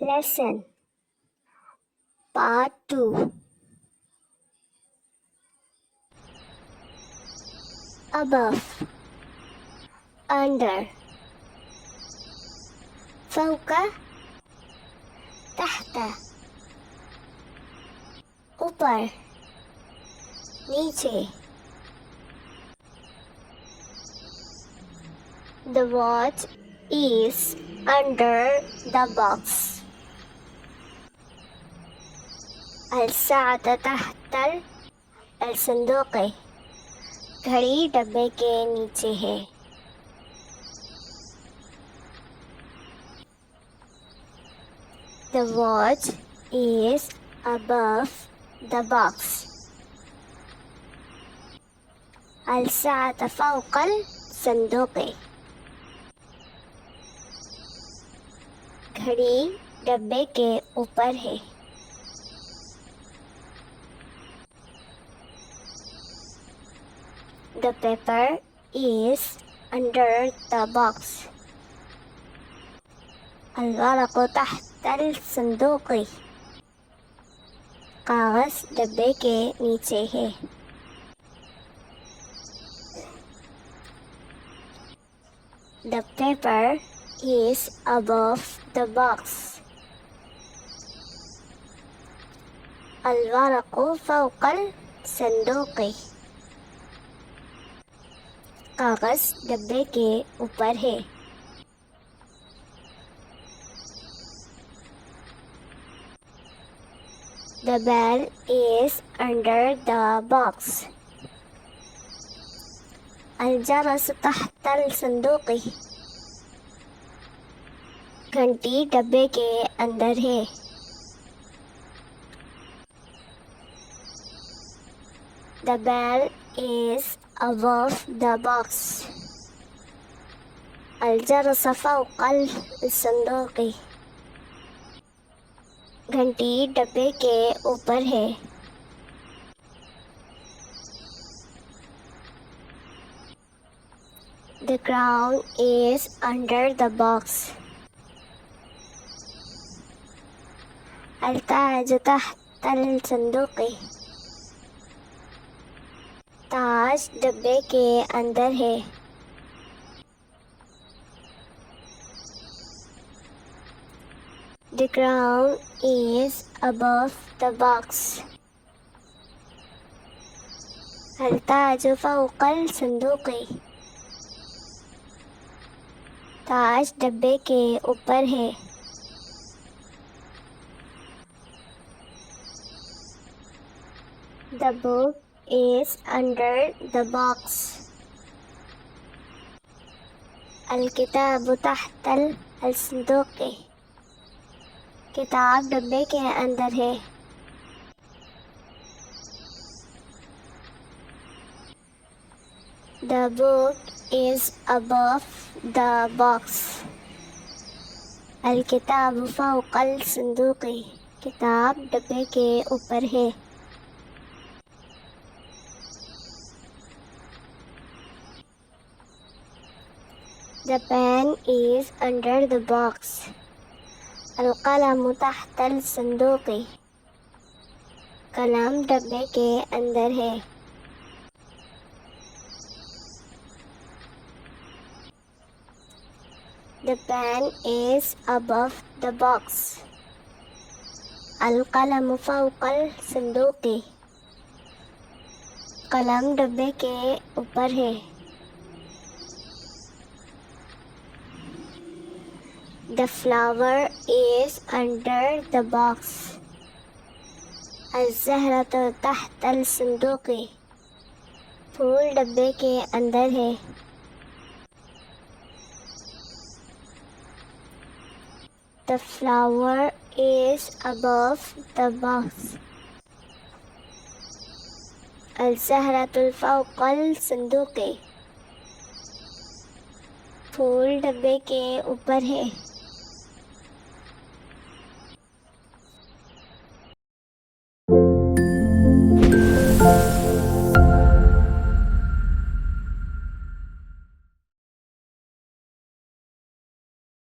Lesson Part 2. Above, under, فوق, تحت, ऊपर, नीचे. The watch is under the box. الساعة تحت الصندوق. घड़ी डब्बे के नीचे है. The watch is above the box. الساعة فوق الصندوق. घड़ी डब्बे के ऊपर है. The paper is under the box. الورق تحت الصندوق. कागज डब्बे के नीचे है. The paper is above the box. الورق فوق الصندوق. कागज डब्बे के ऊपर है. The bell is under the box. الجرس تحت الصندوق. घंटी डब्बे के अंदर है. The bell is above the box. الجرس فوق الصندوق. घंटी डब्बे के ऊपर है. The crown is under the box. التاج تحت الصندوق. ताज डब्बे के अंदर है. The crown is above the box. التاج فوق الصندوق. ताज डब्बे के ऊपर है. The book is under the box. الكتاب تحت الصندوق. किताब डब्बे के अंदर है. The book is above the box. الكتاب فوق الصندوق. किताब डब्बे के ऊपर है. The pen is under the box. القلم تحت الصندوق. कलम डब्बे के अंदर है. The pen is above the box. القلم فوق الصندوق. कलम डब्बे के ऊपर है. The flower is under the box. الزهرة تحت الصندوق. फूल डब्बे के अंदर है. The flower is above the box. الزهرة فوق الصندوق. फूल डब्बे के ऊपर है.